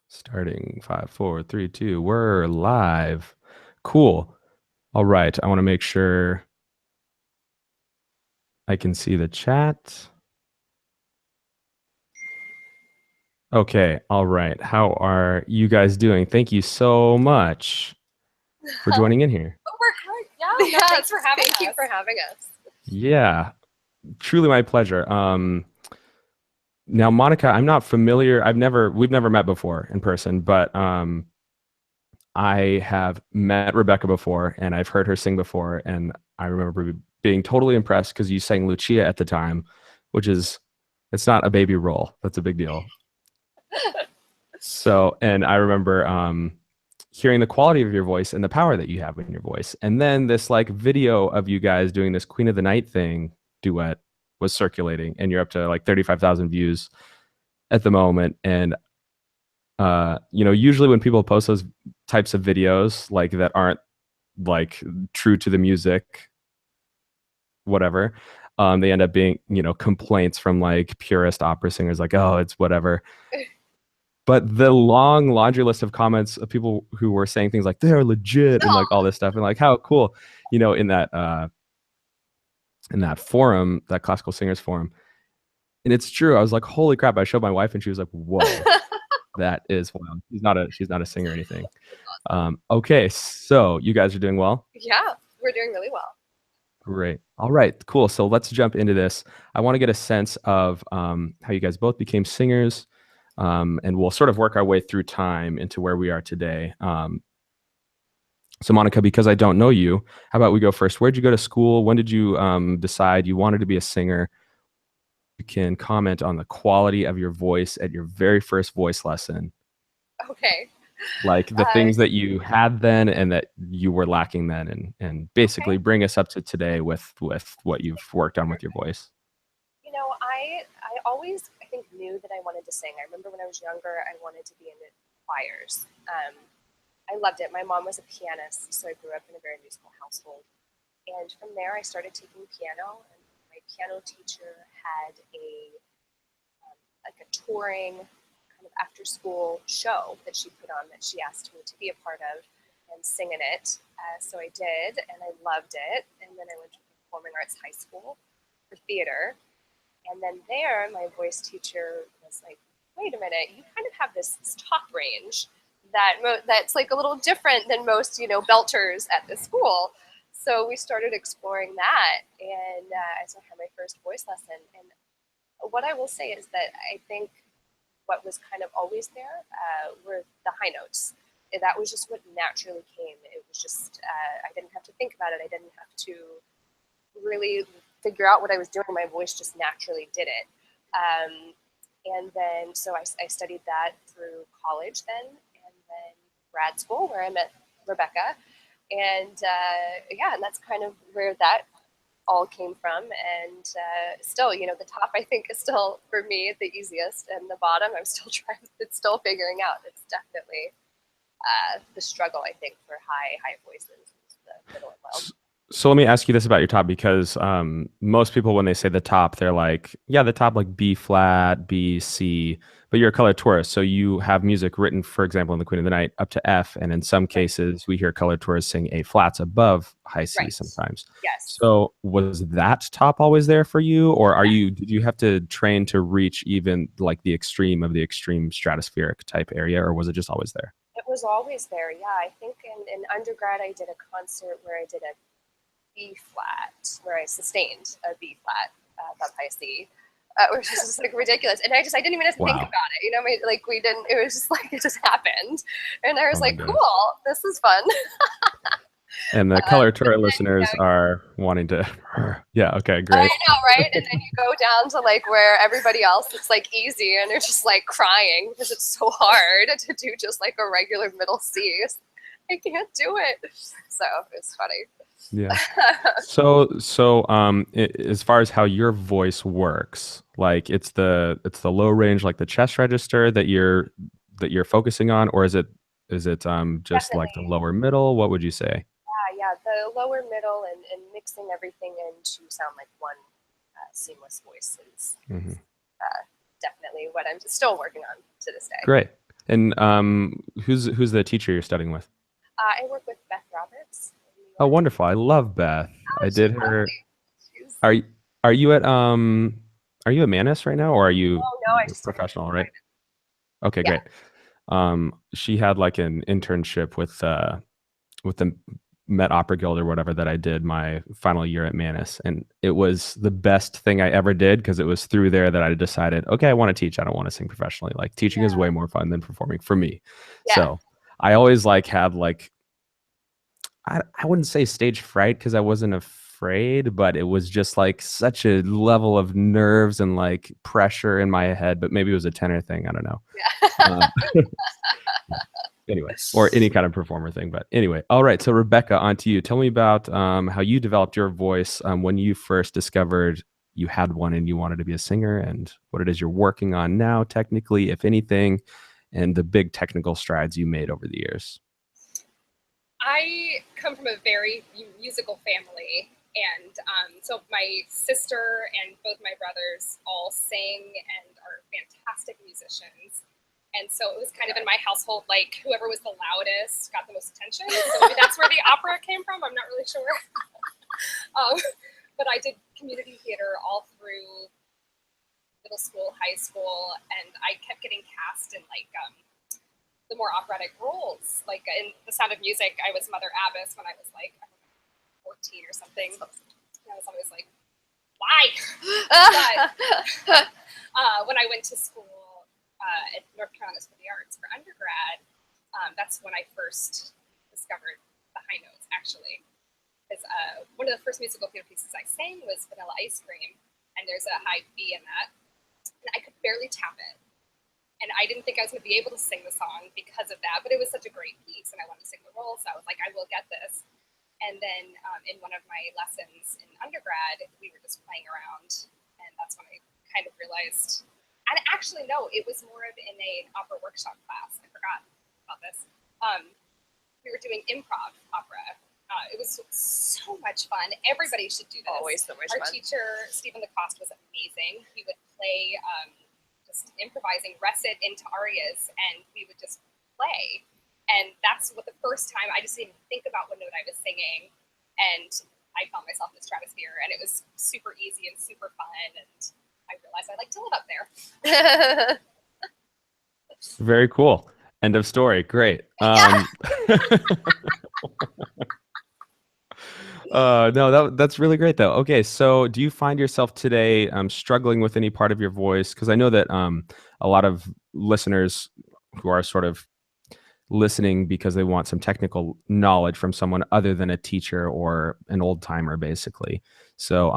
Starting 5, 4, 3, 2. We're live. Cool. All right. I want to make sure I can see the chat. Okay. All right. How are you guys doing? Thank you so much for joining in here. Thanks for having us. Thank you for having us. Yeah. Truly my pleasure. Now, Monica, I'm not familiar. We've never met before in person, but I have met Rebecca before and I've heard her sing before. And I remember being totally impressed because you sang Lucia at the time, which is, it's not a baby role. That's a big deal. So, and I remember hearing the quality of your voice and the power that you have in your voice. And then this like video of you guys doing this Queen of the Night thing duet was circulating and you're up to like 35,000 views at the moment. And usually when people post those types of videos like that aren't like true to the music, whatever, they end up being, complaints from like purist opera singers like, oh, it's whatever. But the long laundry list of comments of people who were saying things like they're legit and like all this stuff and like how cool, in that forum, that classical singers forum. And it's true. I was like, holy crap. I showed my wife and she was like, whoa, that is wild. She's not a singer or anything. Okay, so you guys are doing well? Yeah, we're doing really well. Great. All right, cool. So let's jump into this. I want to get a sense of how you guys both became singers, and we'll sort of work our way through time into where we are today. So Monica, because I don't know you, how about we go first? Where'd you go to school? When did you decide you wanted to be a singer? You can comment on the quality of your voice at your very first voice lesson. Okay. Like the things that you had then and that you were lacking then, and basically bring us up to today with what you've worked on with your voice. I always, I think, knew that I wanted to sing. I remember when I was younger, I wanted to be in the choirs. I loved it. My mom was a pianist, so I grew up in a very musical household. And from there, I started taking piano. And my piano teacher had like a touring kind of after-school show that she put on that she asked me to be a part of and sing in it. So I did, and I loved it. And then I went to Performing Arts High School for theater. And then there, my voice teacher was like, wait a minute, you kind of have this top range that's like a little different than most, belters at the school. So we started exploring that, and so I had my first voice lesson. And what I will say is that I think what was kind of always there were the high notes. That was just what naturally came. It was just, I didn't have to think about it. I didn't have to really figure out what I was doing. My voice just naturally did it. And then, so I studied that through college then, and then grad school where I met Rebecca. And and that's kind of where that all came from. And still, the top I think is still for me the easiest, and the bottom I'm still trying. It's still figuring out. It's definitely the struggle I think for high voices is the middle and low. So let me ask you this about your top, because most people, when they say the top, they're like, yeah, the top, like B flat, B, C, but you're a coloratura. So you have music written, for example, in the Queen of the Night up to F. And in some cases, we hear coloratures sing A flats above high C sometimes. Yes. So was that top always there for you? Or did you have to train to reach even like the extreme of the extreme stratospheric type area? Or was it just always there? It was always there. Yeah. I think in undergrad, I did a concert where I did a B flat, where I sustained a B flat above high C, which is just like ridiculous. And I didn't even have to think about it. We didn't. It was just like it just happened, and I was like, cool, this is fun. And the coloratura listeners are wanting to, yeah, okay, great. I know, right? And then you go down to like where everybody else, it's like easy, and they're just like crying because it's so hard to do just like a regular middle C. I can't do it. So it's funny. Yeah. So as far as how your voice works, like it's the low range, like the chest register that you're focusing on, or is it just definitely like the lower middle? What would you say? Yeah, the lower middle and mixing everything in to sound like one seamless voice is definitely what I'm still working on to this day. Great. And who's the teacher you're studying with? I work with Beth Roberts in New Oh, York. wonderful. I love Beth. Oh, I she's did her. lovely. She's Are y- are you at are you at Manus right now, or are you oh no, I just started professional, right? full-time. Okay, Yeah. great. She had like an internship with the Met Opera Guild or whatever that I did my final year at Manus, and it was the best thing I ever did because it was through there that I decided, okay, I want to teach. I don't want to sing professionally. Like teaching is way Yeah. more fun than performing for me. Yeah. So I always like had like I wouldn't say stage fright because I wasn't afraid, but it was just like such a level of nerves and like pressure in my head. But maybe it was a tenor thing. I don't know. Yeah. Um, anyway, or any kind of performer thing. But anyway, all right. So Rebecca, on to you. Tell me about how you developed your voice when you first discovered you had one and you wanted to be a singer, and what it is you're working on now, technically, if anything, and the big technical strides you made over the years. I come from a very musical family, and so my sister and both my brothers all sing and are fantastic musicians. And so it was kind of in my household, like whoever was the loudest got the most attention. So maybe that's where the opera came from. I'm not really sure. um, but I did community theater all through middle school, high school, and I kept getting cast in like the more operatic roles. Like in The Sound of Music, I was Mother Abbess when I was like, I don't know, 14 or something. And I was always like, why? But when I went to school at North Carolina School of the Arts for undergrad, that's when I first discovered the high notes, actually. Because one of the first musical theater pieces I sang was Vanilla Ice Cream, and there's a high B in that, and I could barely tap it. And I didn't think I was going to be able to sing the song because of that, but it was such a great piece, and I wanted to sing the role, so I was like, I will get this. And then in one of my lessons in undergrad, we were just playing around, and that's when I kind of realized. And actually, no, it was more of in an opera workshop class. I forgot about this. We were doing improv opera. It was so much fun. Everybody should do this. Always so much Our fun. teacher, Stephen Lacoste, was amazing. He would play just improvising recit into arias, and we would just play. And that's what the first time I just didn't even think about what note I was singing, and I found myself in the stratosphere, and it was super easy and super fun, and I realized I like to live up there. Very cool. End of story. Great. No, that's really great though. Okay, so do you find yourself today struggling with any part of your voice? Because I know that a lot of listeners who are sort of listening because they want some technical knowledge from someone other than a teacher or an old timer, basically. So,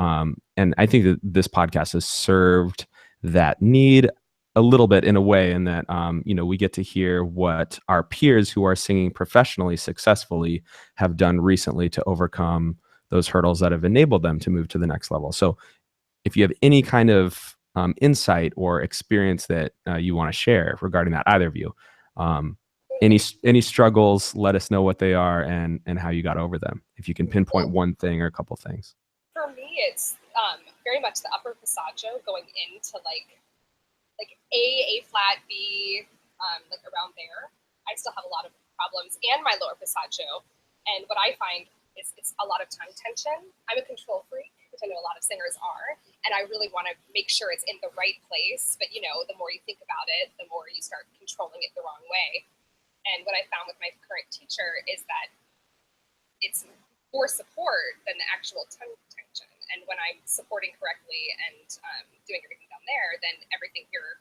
and I think that this podcast has served that need a little bit in a way, in that we get to hear what our peers who are singing professionally successfully have done recently to overcome those hurdles that have enabled them to move to the next level. So, if you have any kind of insight or experience that you want to share regarding that, either of you, um, any struggles, let us know what they are and how you got over them. If you can pinpoint one thing or a couple things. For me, it's very much the upper passaggio going into like A flat, B, like around there. I still have a lot of problems, and my lower passaggio. And what I find is it's a lot of tongue tension. I'm a control freak, which I know a lot of singers are, and I really want to make sure it's in the right place. But the more you think about it, the more you start controlling it the wrong way. And what I found with my current teacher is that it's more support than the actual tongue tension. And when I'm supporting correctly and doing everything down there, then everything here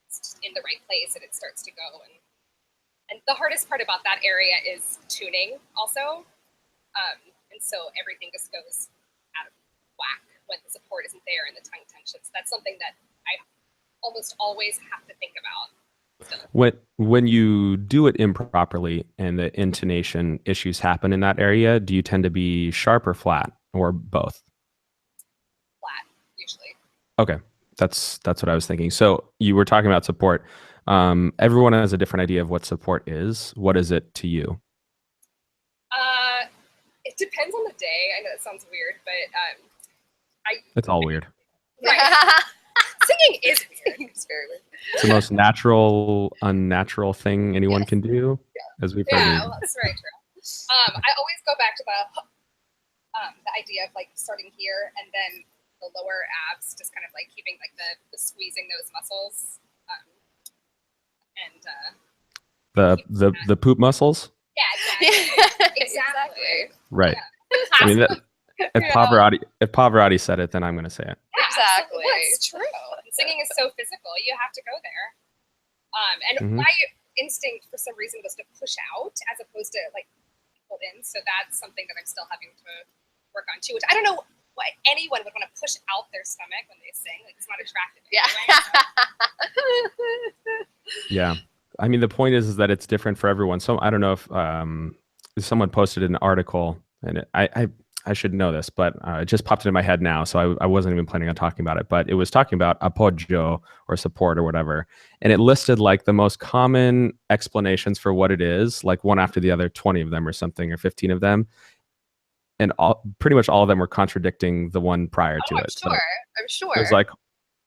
is in the right place and it starts to go. And the hardest part about that area is tuning also. And so everything just goes out of whack when the support isn't there and the tongue tension. So that's something that I almost always have to think about. When you do it improperly and the intonation issues happen in that area, do you tend to be sharp or flat or both? Flat, usually. Okay, that's what I was thinking. So you were talking about support. Everyone has a different idea of what support is. What is it to you? It depends on the day. I know it sounds weird, but It's all weird. Right. Singing is weird. It's very weird. It's the most natural, unnatural thing anyone can do, as we've heard. Yeah, well, that's very true. I always go back to the idea of like starting here and then the lower abs, just kind of like keeping like the squeezing those muscles, and The poop muscles. yeah, exactly. Exactly. Right. Yeah. I mean, if Pavarotti said it, then I'm going to say it. Yeah, Exactly. well, it's true. Singing is so physical. You have to go there. And my instinct for some reason was to push out as opposed to like pull in. So that's something that I'm still having to work on too, which I don't know why anyone would want to push out their stomach when they sing. Like, it's not attractive. Yeah. Anyway, Yeah. I mean, the point is that it's different for everyone. So I don't know if someone posted an article, and I should know this, but it just popped into my head now. So I wasn't even planning on talking about it, but it was talking about appoggio or support or whatever. And it listed like the most common explanations for what it is, like one after the other, 20 of them or something, or 15 of them. And pretty much all of them were contradicting the one prior to it. I'm sure. It was like,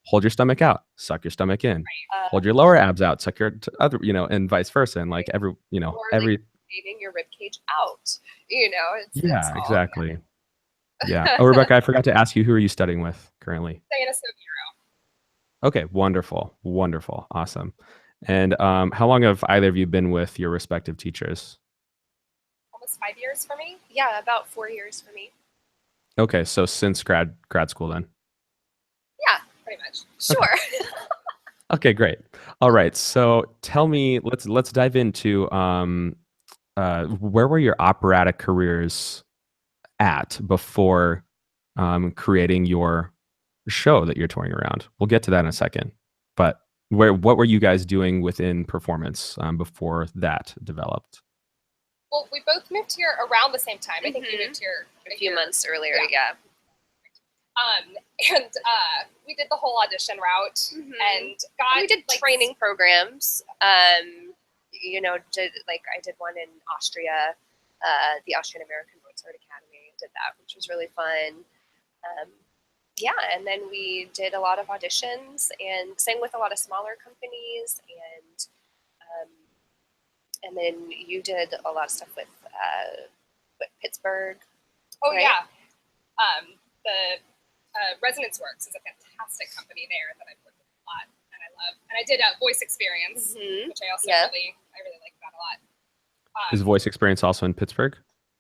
hold your stomach out, suck your stomach in. Right. Hold your lower abs out, suck your other, and vice versa. And like or every. leaving your rib cage out. It's all, exactly. Yeah. Oh, Rebecca, I forgot to ask you, who are you studying with currently? Diana Sobiro. Okay, wonderful, awesome. And how long have either of you been with your respective teachers? Almost 5 years for me. Yeah, about 4 years for me. Okay, so since grad school then. Yeah, pretty much. Sure. Okay, great. All right, so tell me, let's dive into where were your operatic careers at before creating your show that you're touring around? We'll get to that in a second. But what were you guys doing within performance before that developed? Well, we both moved here around the same time. I think we moved here a few months earlier. Yeah. And we did the whole audition route, and we did training programs. I did one in Austria, the Austrian American Voice Art Academy. I did that, which was really fun. And then we did a lot of auditions and sang with a lot of smaller companies, and then you did a lot of stuff with Pittsburgh. Oh, right? yeah. The Resonance Works is a fantastic company there that I've worked with a lot, and I love. And I did a voice experience, which I also really like that a lot. Is voice experience also in Pittsburgh?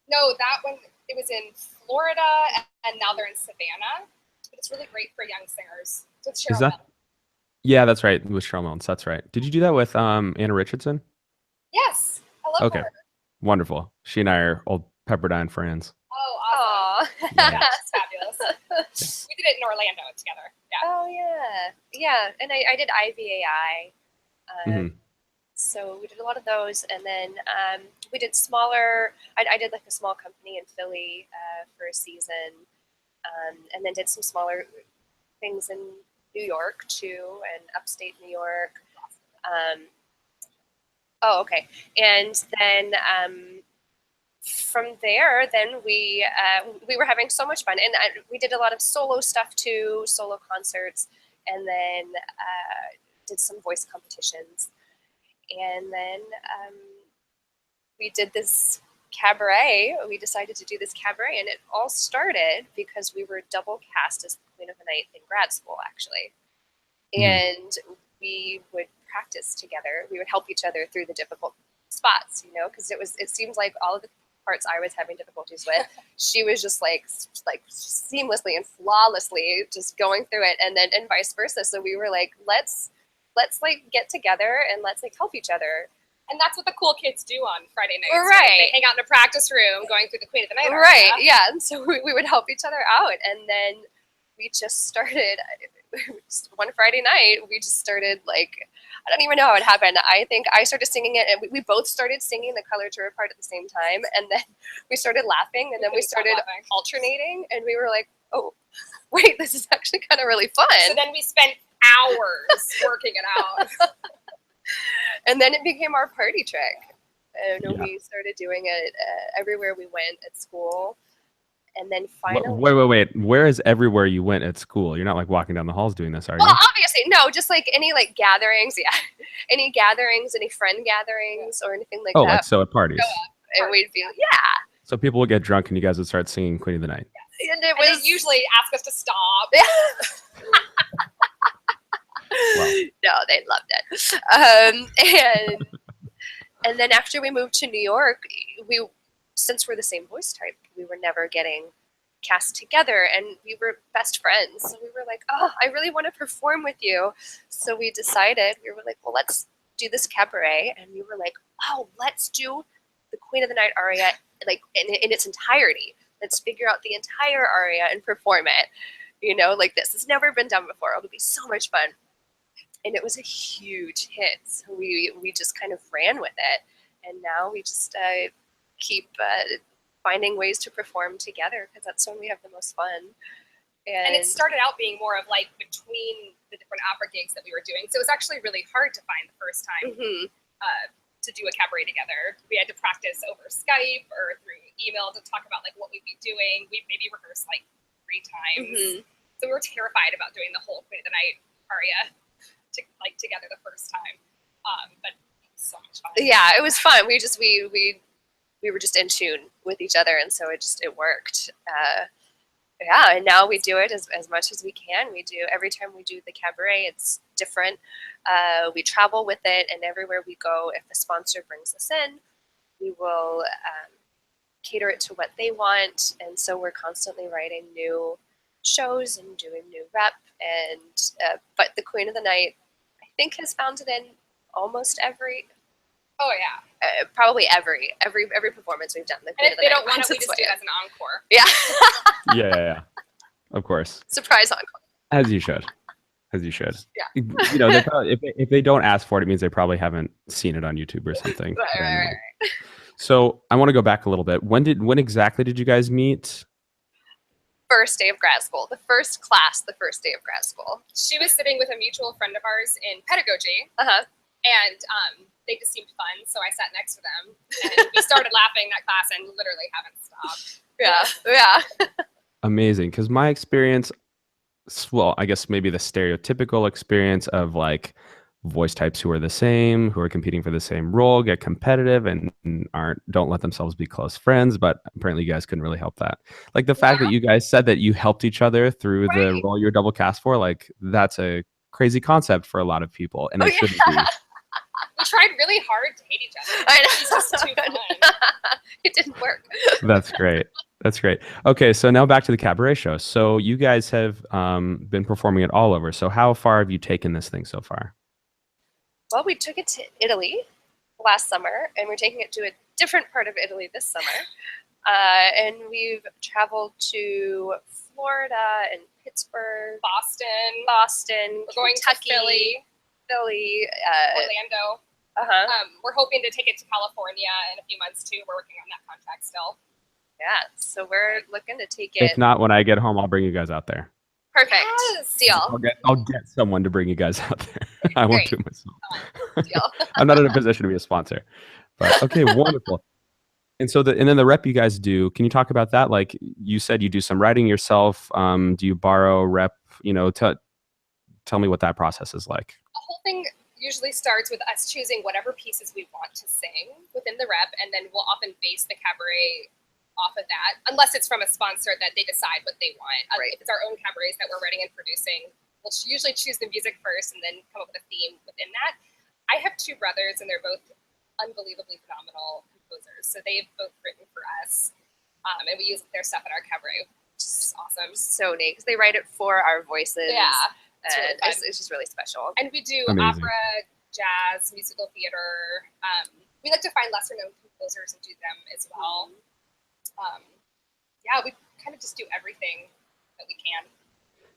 No, that one, it was in Florida, and now they're in Savannah. But it's really great for young singers. With Cheryl Milne. Yeah, that's right. With Cheryl Milne, that's right. Did you do that with Anna Richardson? Yes, I love her. Wonderful. She and I are old Pepperdine friends. Oh, awesome. That's fabulous. We did it in Orlando together. Yeah. Oh, yeah. And I did IVAI. So we did a lot of those. And then we did smaller, I did like a small company in Philly for a season. And then did some smaller things in New York too, and upstate New York. Okay. And then from there, then we were having so much fun, and we did a lot of solo stuff too, solo concerts, and then did some voice competitions, and then we did this cabaret. We decided to do this cabaret, and it all started because we were double cast as the Queen of the Night in grad school, actually, and we would practice together. We would help each other through the difficult spots, because it seems like all of the parts I was having difficulties with, she was just like seamlessly and flawlessly just going through it, and vice versa. So we were like, let's like get together and let's like help each other. And that's what the cool kids do on Friday nights. Right. They hang out in a practice room going through the Queen of the Night. Right, yeah. And so we would help each other out. And then we just started, one Friday night, we just started like, I don't even know how it happened. I think I started singing it, and we both started singing the Color Tour part at the same time. And then we started laughing, and then we started alternating. And we were like, oh, wait, this is actually kind of really fun. So then we spent hours working it out. And then it became our party trick. And we started doing it everywhere we went at school. And then finally... Wait. Where is everywhere you went at school? You're not like walking down the halls doing this, are you? Well, obviously say no, just like any like gatherings, any gatherings, any friend gatherings or anything like Oh, that. like so at parties. And we'd be So people would get drunk and you guys would start singing Queen of the Night. and it And was they usually ask us to stop. no, they loved it. And then after we moved to New York, since we're the same voice type, we were never getting cast together, and we were best friends. So we were like, oh, I really want to perform with you. So we decided, we were like, well, let's do this cabaret. And we were like, oh, let's do the Queen of the Night aria like in its entirety. Let's figure out the entire aria and perform it. You know, like this has never been done before. It'll be so much fun. And it was a huge hit. So we just kind of ran with it. And now we just keep finding ways to perform together because that's when we have the most fun. And it started out being more of like between the different opera gigs that we were doing. So it was actually really hard to find the first time to do a cabaret together. We had to practice over Skype or through email to talk about like what we'd be doing. We maybe rehearsed like 3 times. So we were terrified about doing the whole Queen of the Night aria together the first time. But it was so much fun. Yeah, it was fun. We were just in tune with each other, and so it worked. And now we do it as much as we can. We do every time we do the cabaret, it's different. We travel with it, and everywhere we go, if the sponsor brings us in, we will cater it to what they want. And so we're constantly writing new shows and doing new rep. And but the Queen of the Night, I think, has found it in almost every. Oh yeah, probably every performance we've done. And if they don't want it, we just do it as an encore. Yeah. Yeah. Of course. Surprise encore. As you should. Yeah. You know, if they don't ask for it, it means they probably haven't seen it on YouTube or something. Right. So I want to go back a little bit. When exactly did you guys meet? First day of grad school. The first class, the first day of grad school. She was sitting with a mutual friend of ours in pedagogy. And they just seemed fun, so I sat next to them, and we started laughing that class and literally haven't stopped. Yeah. Amazing, because my experience, well, I guess maybe the stereotypical experience of like voice types who are the same, who are competing for the same role, get competitive and don't let themselves be close friends. But apparently, you guys couldn't really help that. Like the fact that you guys said that you helped each other through the role you're double cast for, like that's a crazy concept for a lot of people, and it shouldn't be. We tried really hard to hate each other. I know. It was just too fun. It didn't work. That's great. Okay, so now back to the cabaret show. So you guys have been performing it all over. So how far have you taken this thing so far? Well, we took it to Italy last summer, and we're taking it to a different part of Italy this summer. And we've traveled to Florida and Pittsburgh, Boston, we're going Kentucky, to Philly, Orlando. We're hoping to take it to California in a few months too. We're working on that contract still. Yeah, so we're looking to take it. If not, when I get home, I'll bring you guys out there. Perfect. Yes. Deal. I'll get someone to bring you guys out there. I won't do it myself. Deal. I'm not in a position to be a sponsor. But okay, wonderful. And so then the rep you guys do, can you talk about that? Like you said, you do some writing yourself. Do you borrow rep? You know, tell me what that process is like. The whole thing usually starts with us choosing whatever pieces we want to sing within the rep, and then we'll often base the cabaret off of that, unless it's from a sponsor that they decide what they want. If it's our own cabarets that we're writing and producing, we'll usually choose the music first and then come up with a theme within that. I have 2 brothers, and they're both unbelievably phenomenal composers, so they've both written for us, and we use their stuff at our cabaret, which is awesome. So neat, because they write it for our voices. Yeah. And it's just really special. And we do Amazing. opera, jazz, musical theater. We like to find lesser known composers and do them as well. We kind of just do everything that we can.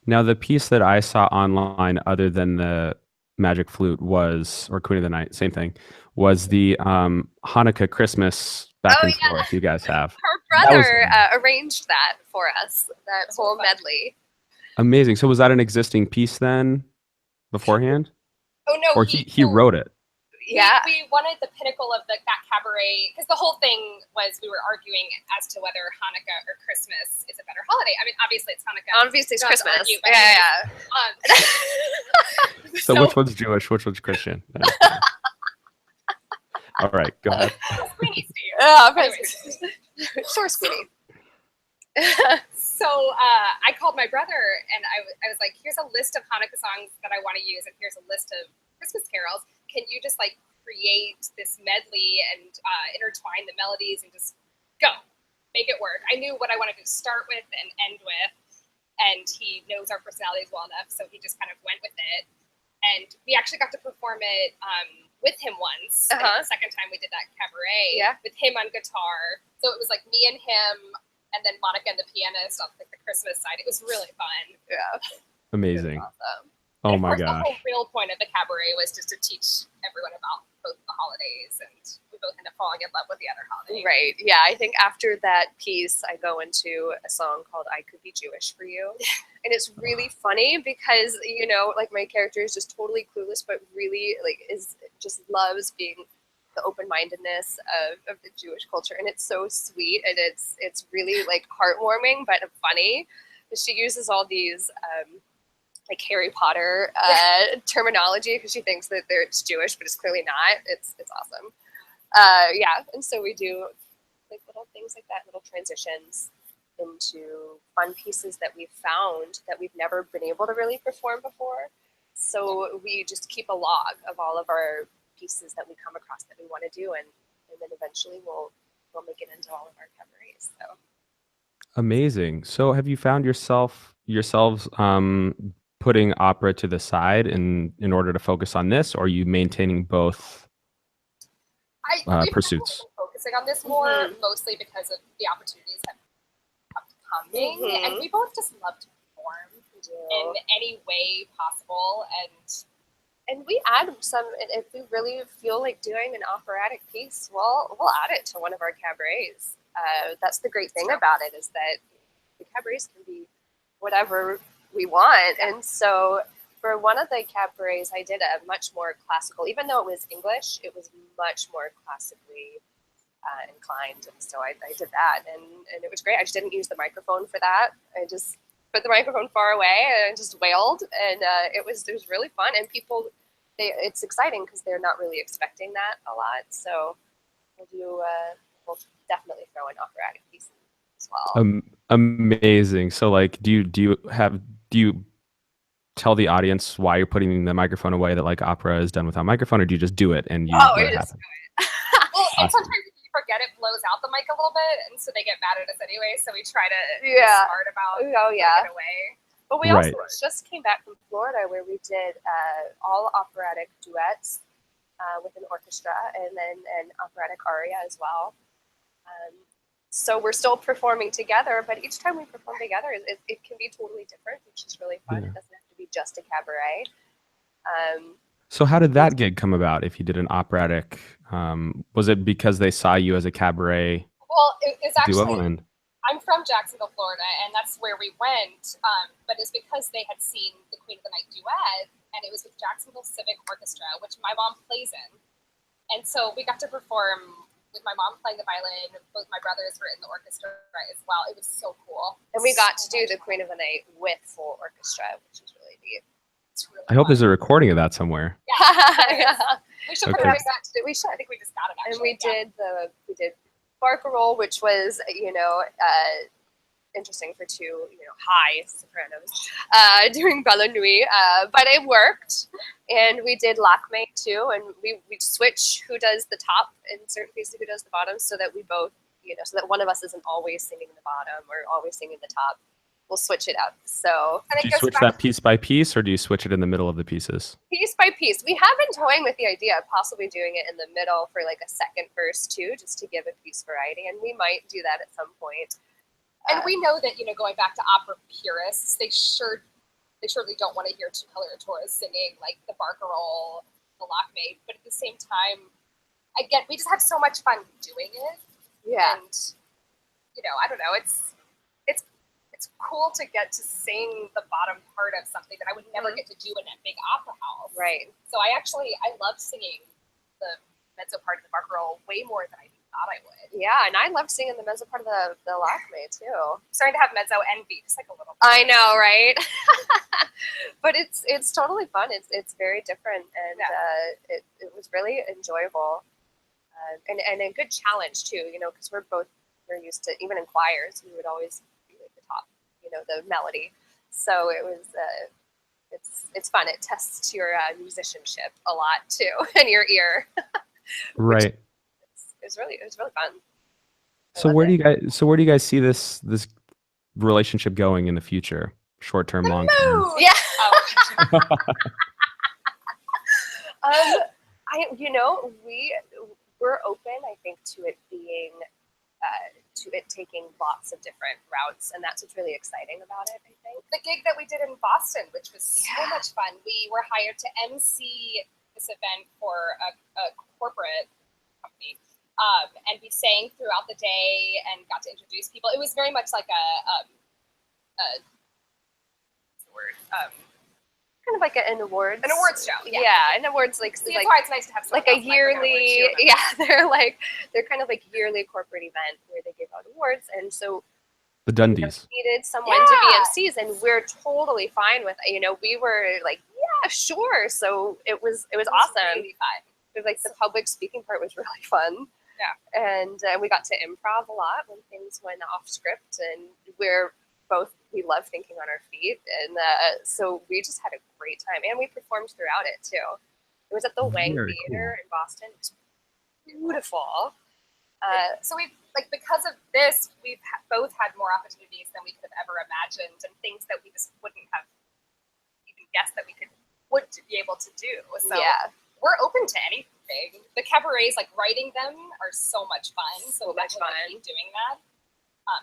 Now, the piece that I saw online, other than the Magic Flute, or Queen of the Night, same thing, was the Hanukkah Christmas back and forth you guys have. Her brother arranged that for us, that whole medley. Amazing. So was that an existing piece then beforehand? Oh, no. Or he wrote it? Yeah. We wanted the pinnacle of that cabaret, because the whole thing was we were arguing as to whether Hanukkah or Christmas is a better holiday. I mean, obviously it's Hanukkah. Obviously it's Don't Christmas. argue, but Yeah. So which one's Jewish? Which one's Christian? All right, go ahead. Pasquini, Steve. Anyways. Shorstein. So I called my brother and I was like, here's a list of Hanukkah songs that I want to use, and here's a list of Christmas carols. Can you just like create this medley and intertwine the melodies and just go, make it work? I knew what I wanted to start with and end with, and he knows our personalities well enough, so he just kind of went with it. And we actually got to perform it with him once. The second time we did that cabaret with him on guitar. So it was like me and him, and then Monica and the pianist on like the Christmas side. It was really fun. Yeah. Amazing. Awesome. Oh and of my course, gosh. the whole real point of the cabaret was just to teach everyone about both the holidays, and we both ended up falling in love with the other holiday. Right. Yeah. I think after that piece, I go into a song called "I Could Be Jewish for You," and it's really funny because like my character is just totally clueless, but really like just loves being the open-mindedness of the Jewish culture, and it's so sweet, and it's really like heartwarming but funny. She uses all these like Harry Potter terminology because she thinks that it's Jewish, but it's clearly not. It's awesome. And so we do like little things like that, little transitions into fun pieces that we've found that we've never been able to really perform before. So we just keep a log of all of our pieces that we come across that we want to do, and then eventually we'll make it into all of our cabarets. So Amazing. So have you found yourselves putting opera to the side in order to focus on this, or are you maintaining both we've pursuits? been focusing on this more, mostly because of the opportunities that kept coming, and we both just love to perform in any way possible, and we add some, if we really feel like doing an operatic piece, we'll add it to one of our cabarets. That's the great thing about it, is that the cabarets can be whatever we want. And so for one of the cabarets, I did a much more classical, even though it was English, it was much more classically inclined. And so I did that, and it was great. I just didn't use the microphone for that. I just put the microphone far away and just wailed, and it was really fun. And people, it's exciting because they're not really expecting that a lot. So we'll definitely throw in operatic pieces as well. Amazing. So like, do you tell the audience why you're putting the microphone away, that like opera is done without microphone, or do you just do it and you let it happen? Well, and sometimes if you forget, it blows out the mic a little bit, and so they get mad at us anyway. So we try to be smart about putting it away. But we also just came back from Florida, where we did all operatic duets with an orchestra, and then an operatic aria as well. So we're still performing together, but each time we perform together, it can be totally different, which is really fun. It doesn't have to be just a cabaret. So how did that gig come about? If you did an operatic, was it because they saw you as a cabaret? Well, it's actually, duo, I'm from Jacksonville, Florida, and that's where we went. But it's because they had seen the Queen of the Night duet, and it was with Jacksonville Civic Orchestra, which my mom plays in. And so we got to perform with my mom playing the violin. Both my brothers were in the orchestra as well. It was so cool. And we got to do the Queen of the Night with full orchestra, which was really neat. I hope there's a recording of that somewhere. Yeah. We should put it back. We should. I think we just got it, And actually. we did barcarolle, which was interesting for two high sopranos doing Bella Nuit, but it worked. And we did Lakme too, and we switch who does the top in certain pieces, who does the bottom, so that we both so that one of us isn't always singing the bottom or always singing the top. We'll switch it up. So do you switch that piece by piece, or do you switch it in the middle of the pieces? Piece by piece. We have been toying with the idea of possibly doing it in the middle for like a second verse too, just to give a piece variety, and we might do that at some point. And we know that going back to opera purists, they surely don't want to hear two coloratura singing like the barcarolle, the Lakme, but at the same time, again, we just have so much fun doing it. Yeah. And I don't know, it's cool to get to sing the bottom part of something that I would never get to do in a big opera house. Right. So I love singing the mezzo part of the barcarolle way more than I thought I would. Yeah, and I loved singing the mezzo part of the Lacme too. Starting to have mezzo envy, just like a little bit. I know, right? But it's totally fun. It's very different, and it was really enjoyable, and a good challenge too. You know, because we're used to, even in choirs, we would always be at the top. You know, the melody. So it was. It's fun. It tests your musicianship a lot too, and your ear. Right. It was really fun. So where do you guys see this relationship going in the future? Short term, long term? Yeah. Oh. We're open, I think, to it being taking lots of different routes, and that's what's really exciting about it, I think. The gig that we did in Boston, which was so much fun. We were hired to MC this event for a corporate company, and we sang throughout the day and got to introduce people. It was very much like what's the word? Kind of like an awards show. Yeah, an awards that's why it's nice to have like a yearly. Yeah, they're kind of like yearly corporate event where they give out awards, and so the Dundies needed someone to be MCs, and we're totally fine with. You know, we were like, yeah, sure. So it was awesome. Really fun. It was like the public speaking part was really fun. Yeah, and we got to improv a lot when things went off script, and we love thinking on our feet, and so we just had a great time, and we performed throughout it too. It was at the Wang Theater in Boston. It was beautiful. So because of this, we've both had more opportunities than we could have ever imagined, and things that we just wouldn't have even guessed that we would be able to do. So we're open to anything. The cabarets, like writing them, are so much fun. So much fun. Keep doing that.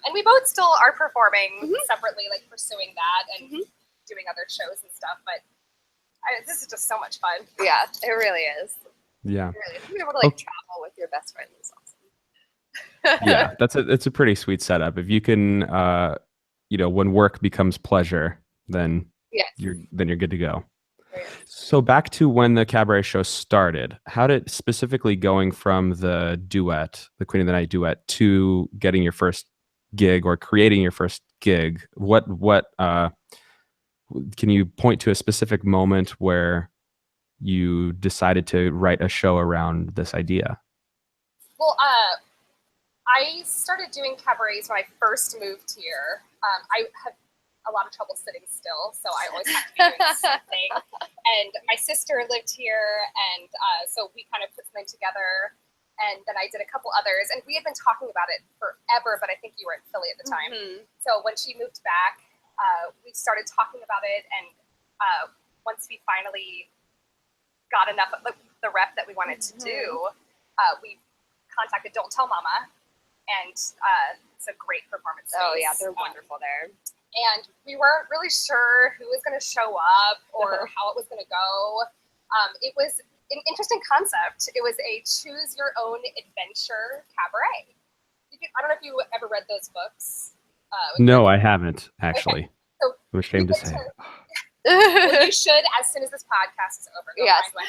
And we both still are performing separately, like pursuing that and doing other shows and stuff. But this is just so much fun. Yeah, it really is. Yeah. It really is. Being able to travel with your best friend is awesome. Yeah, it's a pretty sweet setup. If you can, when work becomes pleasure, then you're good to go. So back to when the cabaret show started, how did specifically going from the duet, the Queen of the Night duet, to getting your first gig or creating your first gig, what can you point to a specific moment where you decided to write a show around this idea? Well, I started doing cabarets when I first moved here. I had a lot of trouble sitting still, so I always had to be doing something. And my sister lived here, and so we kind of put something together. And then I did a couple others, and we had been talking about it forever, but I think you were in Philly at the time. So when she moved back, we started talking about it, and once we finally got enough of the rep that we wanted to do, we contacted Don't Tell Mama, and it's a great performance space. Oh yeah, they're wonderful there. And we weren't really sure who was going to show up or how it was going to go. It was an interesting concept. It was a choose your own adventure cabaret. I don't know if you ever read those books. No, I haven't actually. Okay. So I'm ashamed to say. Well, you should as soon as this podcast is over. Yes. But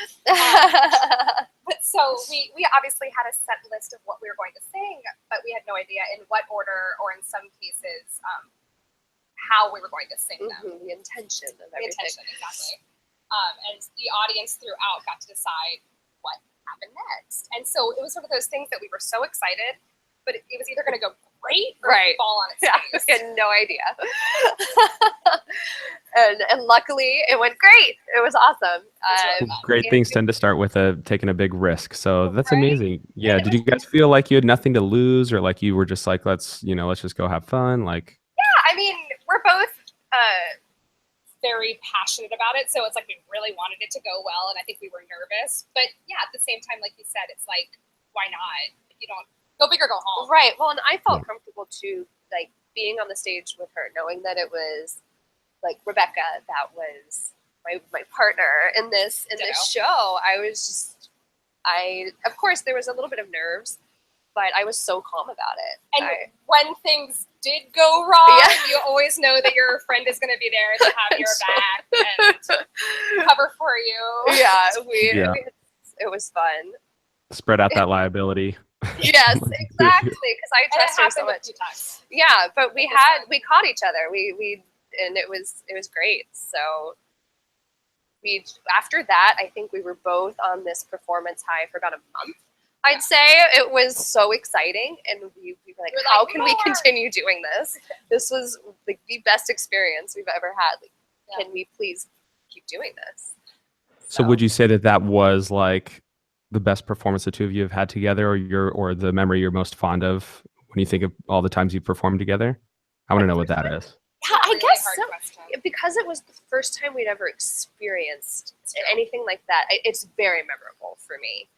so we obviously had a set list of what we were going to sing, but we had no idea in what order or in some cases how we were going to sing them. The intention of everything. The intention, exactly. And the audience throughout got to decide what happened next. And so it was sort of those things that we were so excited, but it was either going to go great or fall on its face. We had no idea. and luckily it went great. It was awesome. Great things tend to start with taking a big risk. So that's amazing. Yeah. Did you guys feel like you had nothing to lose, or like you were just like, let's just go have fun? Like, yeah, I mean, we're both very passionate about it. So it's like we really wanted it to go well, and I think we were nervous. But yeah, at the same time, like you said, it's like, why not? If you don't go big or go home. Right. Well, and I felt comfortable too, like being on the stage with her, knowing that it was like Rebecca, that was my partner in this show. I was just, of course there was a little bit of nerves, but I was so calm about it. And when things did go wrong, you always know that your friend is going to be there to have your back and to cover for you. Yeah, it was fun. Spread out that liability. Yes, exactly. Because I trust her so happened a much. few times. Yeah, but we caught each other. We and it was great. So we after that, I think we were both on this performance high for about a month. I'd say it was so exciting, and we were like, how can we continue doing this? This was like the best experience we've ever had. Like, can we please keep doing this? So would you say that that was like the best performance the two of you have had together, or the memory you're most fond of when you think of all the times you've performed together? I want to know what that is. Yeah, I guess so. Because it was the first time we'd ever experienced anything like that. It's very memorable for me,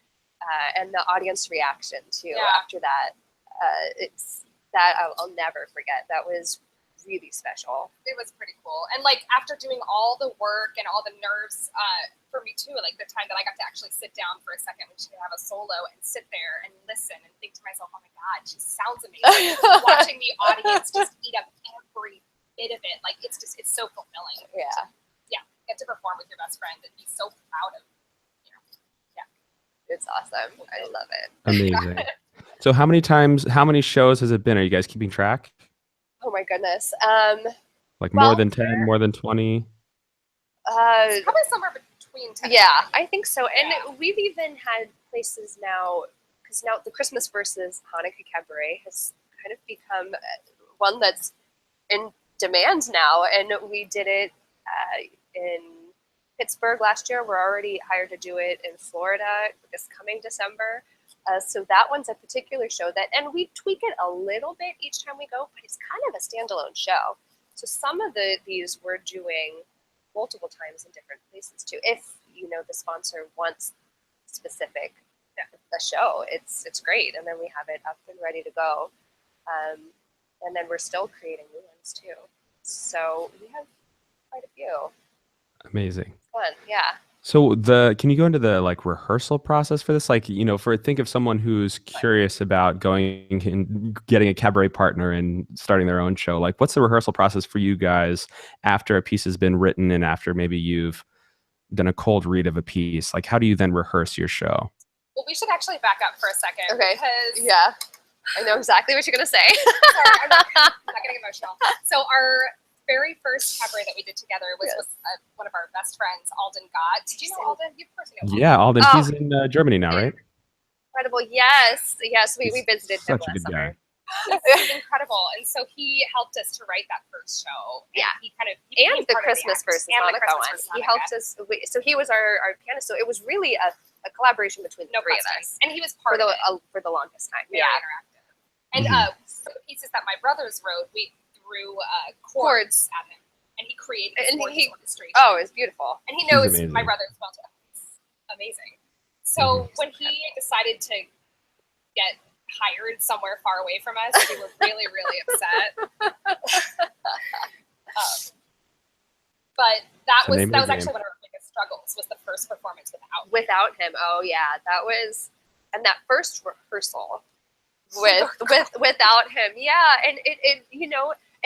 and the audience reaction too. After that, it's that I'll never forget. That was really special. It was pretty cool. And like after doing all the work and all the nerves, for me too, like the time that I got to actually sit down for a second when she could have a solo and sit there and listen and think to myself, oh my God, she sounds amazing. Watching the audience just eat up every bit of it. Like it's so fulfilling. Yeah. Get to perform with your best friend and be so proud of, It's awesome. I love it. Amazing. So how many shows has it been? Are you guys keeping track? Oh my goodness. Like more than 10, more than 20? probably somewhere between 10 Yeah, I think so. And we've even had places now, because now the Christmas versus Hanukkah Cabaret has kind of become one that's in demand now. And we did it in Pittsburgh last year. We're already hired to do it in Florida this coming December. So that one's a particular show that, and we tweak it a little bit each time we go, but it's kind of a standalone show. So some of these we're doing multiple times in different places too. If the sponsor wants specific a show, it's great, and then we have it up and ready to go. And then we're still creating new ones too. So we have quite a few. Amazing. It's fun, yeah. So can you go into the rehearsal process for this? Think of someone who's curious about going and getting a cabaret partner and starting their own show. Like, what's the rehearsal process for you guys after a piece has been written and after maybe you've done a cold read of a piece? Like, how do you then rehearse your show? Well, we should actually back up for a second. Okay. Because yeah, I know exactly what you're gonna say. Sorry, I'm not getting emotional. So our very first cabaret that we did together was with one of our best friends, Alden Gott. Did you know Alden? You of course know Alden. Yeah, Alden. He's in Germany now, right? Incredible. Yes. We visited him last summer. He's incredible, and so he helped us to write that first show. And he and the Christmas versus Hanukkah one. He helped us. So he was our pianist. So it was really a collaboration between the three of us. And he was part of it for the longest time. Very interactive. And for the pieces that my brothers wrote, we threw chords at him, and he created this orchestration. Oh, it was beautiful. And he knows my brothers well too. It's amazing. So when he decided to get hired somewhere far away from us, we were really, really upset. But that was actually one of our biggest struggles, was the first performance without him. Oh yeah, that was, and that first rehearsal without him. Yeah, and it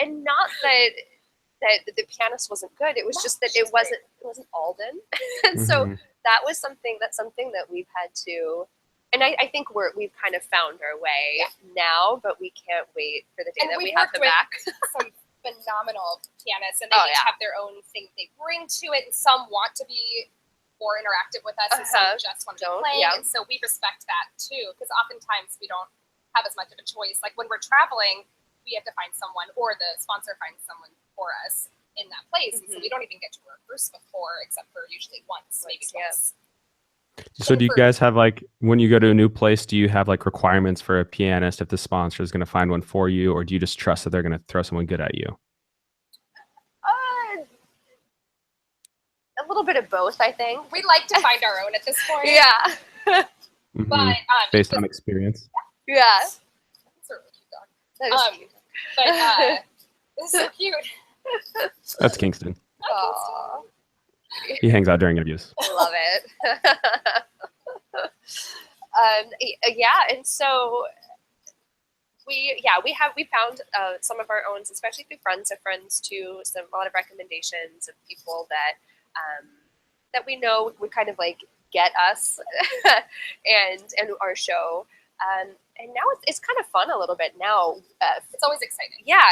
and not that the pianist wasn't good. It was just that it wasn't Alden, and so that's something that we've had to. And I think we've kind of found our way now, but we can't wait for the day that we have them back. Some phenomenal pianists, and they each have their own thing they bring to it, and some want to be more interactive with us, and some just want to play. And so we respect that too, because oftentimes we don't have as much of a choice. Like when we're traveling, we have to find someone, or the sponsor finds someone for us in that place, and so we don't even get to rehearse before, except for usually once, maybe twice. So do you guys have when you go to a new place, do you have requirements for a pianist if the sponsor is going to find one for you, or do you just trust that they're going to throw someone good at you? A little bit of both, I think. We like to find our own at this point. Yeah. But based on experience. Yeah. That's a really cute dog. That is cute. But it's so cute. That's Kingston. Aww. He hangs out during interviews. I love it. And so we found some of our own, especially through friends of friends too. A lot of recommendations of people that that we know we kind of get us and our show. And now it's kind of fun a little bit now. It's always exciting. Yeah,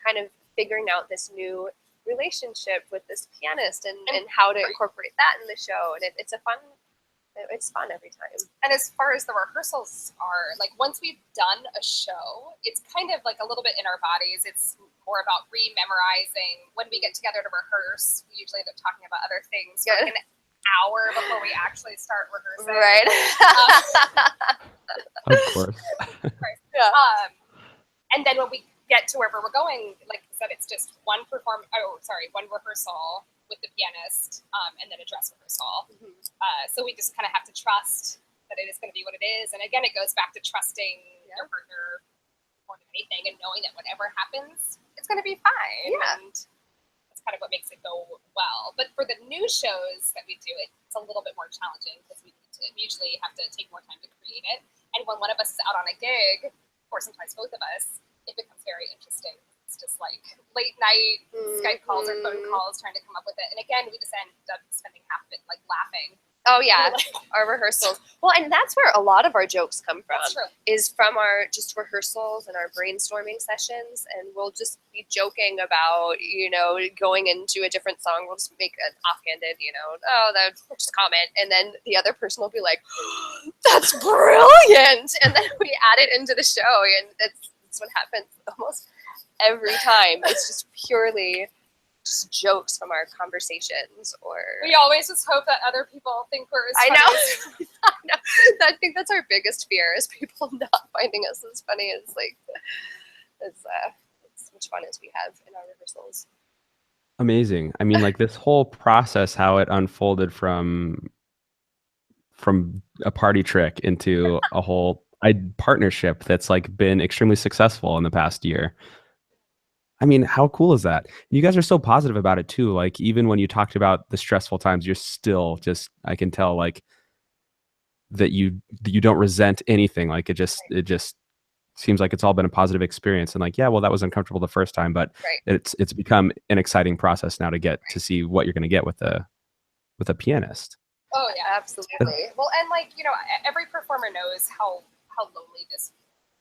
kind of figuring out this new relationship with this pianist and how to incorporate that in the show. And it's fun every time. And as far as the rehearsals are, like once we've done a show, it's kind of like a little bit in our bodies. It's more about re-memorizing. When we get together to rehearse, we usually end up talking about other things for like an hour before we actually start rehearsing. Right. Of course. Yeah. And then when we get to wherever we're going, like I said, it's just one rehearsal with the pianist, and then a dress rehearsal. Mm-hmm. So we just kind of have to trust that it is going to be what it is. And again, it goes back to trusting your partner more than anything, and knowing that whatever happens, it's going to be fine. Yeah. And that's kind of what makes it go well. But for the new shows that we do, it's a little bit more challenging because we usually have to take more time to create it. And when one of us is out on a gig, or sometimes both of us, it becomes very interesting. It's just like late night Skype calls or phone calls trying to come up with it. And again, we just end up spending half of it like laughing. Oh yeah, our rehearsals. Well, and that's where a lot of our jokes come from. That's true. Is from our just rehearsals and our brainstorming sessions, and we'll just be joking about, going into a different song. We'll just make an offhanded, we'll just comment, and then the other person will be like, oh, "That's brilliant," and then we add it into the show, and that's what happens almost every time. It's just purely just jokes from our conversations, or we always just hope that other people think we're as funny. I know. I think that's our biggest fear, is people not finding us as funny as much fun as we have in our rehearsals. Amazing. I mean, like this whole process, how it unfolded from a party trick into a whole partnership that's like been extremely successful in the past year. I mean, how cool is that? You guys are so positive about it too. Like even when you talked about the stressful times, you're still just, I can tell like that you don't resent anything. Like it just seems like it's all been a positive experience. And like, yeah, well, that was uncomfortable the first time, but it's become an exciting process now to get to see what you're going to get with a pianist. Oh yeah, absolutely. Well, and like, every performer knows how lonely this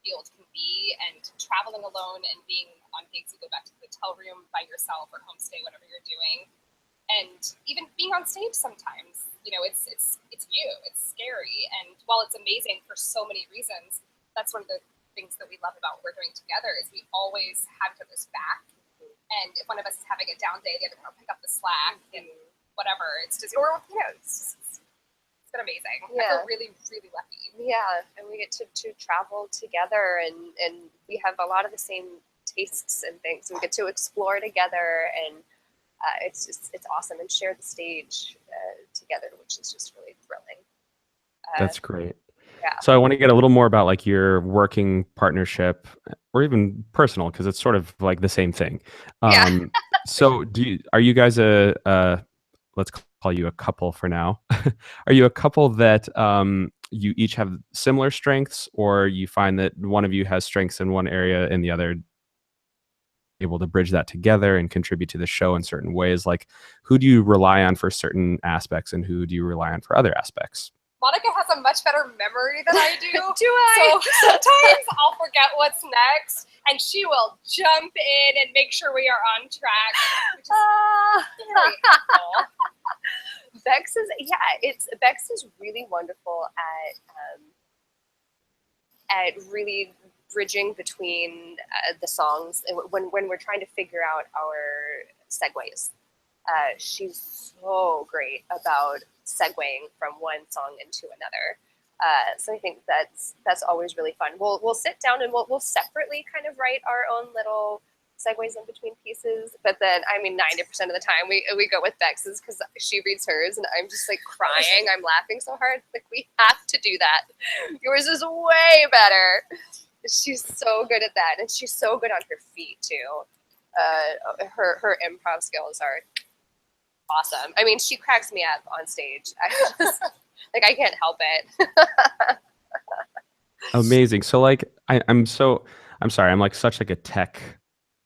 field can be, and traveling alone and being on gigs, you go back to the hotel room by yourself or homestay, whatever you're doing, and even being on stage sometimes, it's you, it's scary. And while it's amazing for so many reasons, that's one of the things that we love about what we're doing together, is we always have each other's back. And if one of us is having a down day, the other one will pick up the slack and whatever. It's just, it's been amazing. Yeah. I feel really, really lucky. Yeah, and we get to travel together, and we have a lot of the same tastes and things. We get to explore together, and it's awesome, and share the stage together, which is just really thrilling. That's great. Yeah. So I want to get a little more about like your working partnership, or even personal, because it's sort of like the same thing. So are you guys let's call you a couple for now. Are you a couple that you each have similar strengths, or you find that one of you has strengths in one area and the other able to bridge that together and contribute to the show in certain ways? Like, who do you rely on for certain aspects, and who do you rely on for other aspects? Monica has a much better memory than I do. Do I? So sometimes I'll forget what's next, and she will jump in and make sure we are on track, which is very helpful. Bex is really wonderful at really bridging between the songs when we're trying to figure out our segues. She's so great about segueing from one song into another. So I think that's always really fun. We'll sit down and we'll separately kind of write our own little segues in between pieces, but then 90% of the time we go with Bex's, because she reads hers and I'm just like crying. I'm laughing so hard. Like, we have to do that. Yours is way better. She's so good at that, and she's so good on her feet too. Her improv skills are awesome. I mean, she cracks me up on stage. I can't help it. Amazing. So like I'm sorry, I'm like such like a tech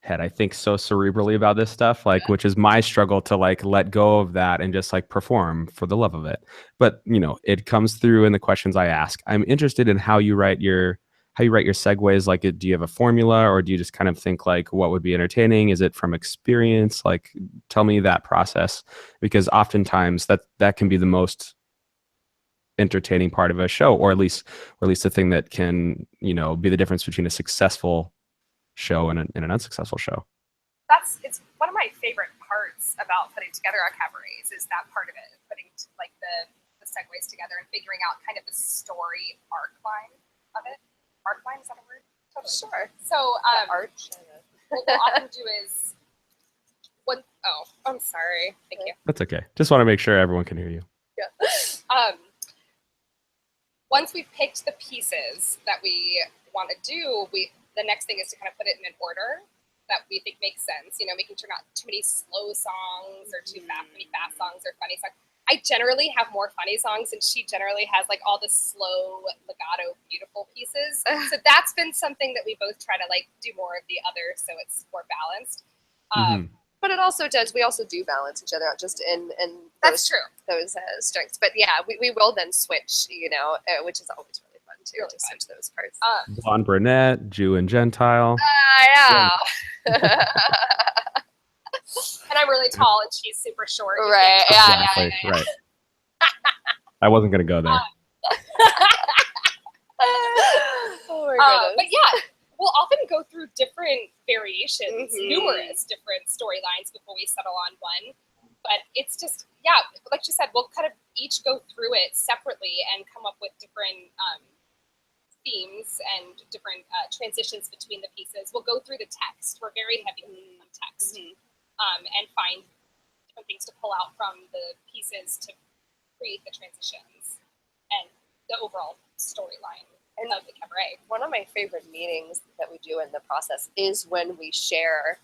head. I think so cerebrally about this stuff, like, which is my struggle to like let go of that and just like perform for the love of it. But you know, it comes through in the questions I ask. I'm interested in how you write your segues. Like, do you have a formula, or do you just kind of think like what would be entertaining? Is it from experience? Like, tell me that process, because oftentimes that can be the most entertaining part of a show, or at least the thing that can, you know, be the difference between a successful show and an unsuccessful show. It's one of my favorite parts about putting together our cabarets is that part of it, putting like the segues together and figuring out kind of the story arc line of it. Arc line, is that a word? Totally. Sure. So Arch. what we'll often do is I'm sorry. Thank you. That's okay. Just want to make sure everyone can hear you. Yeah. Once we've picked the pieces that we want to do, the next thing is to kind of put it in an order that we think makes sense. You know, making sure not too many slow songs or too many fast songs or funny songs. I generally have more funny songs, and she generally has like all the slow, legato, beautiful pieces. So that's been something that we both try to like do more of the other, so it's more balanced. But it also does. We also do balance each other out, just in That's true. Those strengths. But yeah, we will then switch. You know, which is always really fun too. Really to switch those parts. Blonde, brunette, Jew and Gentile. Yeah. And I'm really tall, and she's super short. Right. Exactly. Yeah. Right. I wasn't gonna go there. Oh my goodness. But yeah, we'll often go through different variations, numerous different storylines before we settle on one. But it's just, yeah, like you said, we'll kind of each go through it separately and come up with different themes and different transitions between the pieces. We'll go through the text. We're very heavy on text, and find different things to pull out from the pieces to create the transitions and the overall storyline of the cabaret. One of my favorite meetings that we do in the process is when we share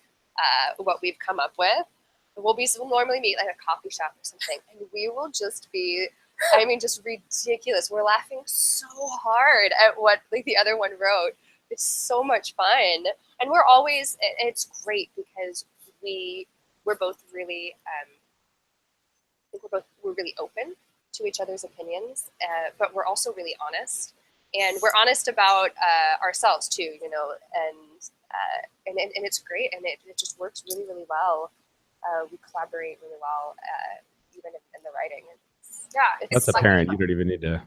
what we've come up with. We'll normally meet like a coffee shop or something, and we will just be, I mean, just ridiculous. We're laughing so hard at what like the other one wrote. It's so much fun, and we're always. It's great because we're both really. I think we're really open to each other's opinions, but we're also really honest, and we're honest about ourselves too. You know, and it's great, and it just works really, really well. We collaborate really well, even in the writing. Yeah, that's apparent. You don't even need to.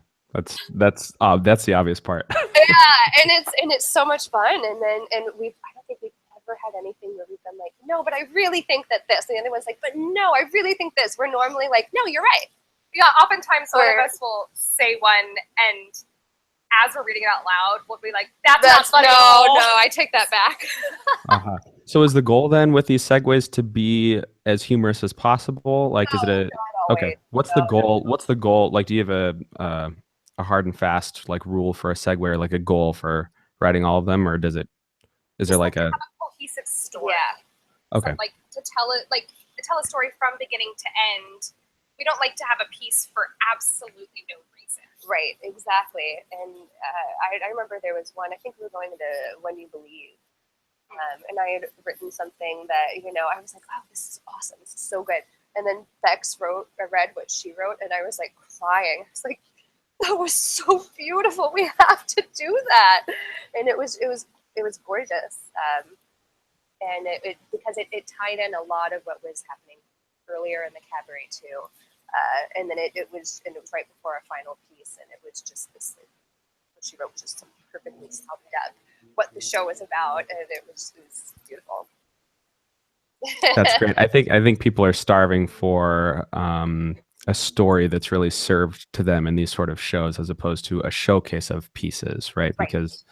That's the obvious part. Yeah, and it's so much fun. And I don't think we've ever had anything where we've been like, no, but I really think that this. And the other one's like, but no, I really think this. We're normally like, no, you're right. Yeah, oftentimes one of us will say one, and as we're reading it out loud, we'll be like, that's not funny. No, I take that back. So is the goal then with these segues to be as humorous as possible? Like, is it a okay? What's the goal? What's the goal? Like, do you have a hard and fast like rule for a segue, or like a goal for writing all of them, or is there like a cohesive story? Yeah. Okay. So, like to tell a story from beginning to end. We don't like to have a piece for absolutely no reason. Right, exactly. And I remember there was one, I think we were going into When You Believe. And I had written something that, you know, I was like, oh, this is awesome. This is so good. And then Bex read what she wrote, and I was like crying. I was like, that was so beautiful. We have to do that. And it was gorgeous. And it because it tied in a lot of what was happening earlier in the cabaret too. And then it was right before our final piece, and it was just this. What she wrote was just so perfectly summed up what the show was about, and it was beautiful. That's great. I think people are starving for a story that's really served to them in these sort of shows, as opposed to a showcase of pieces, right? Because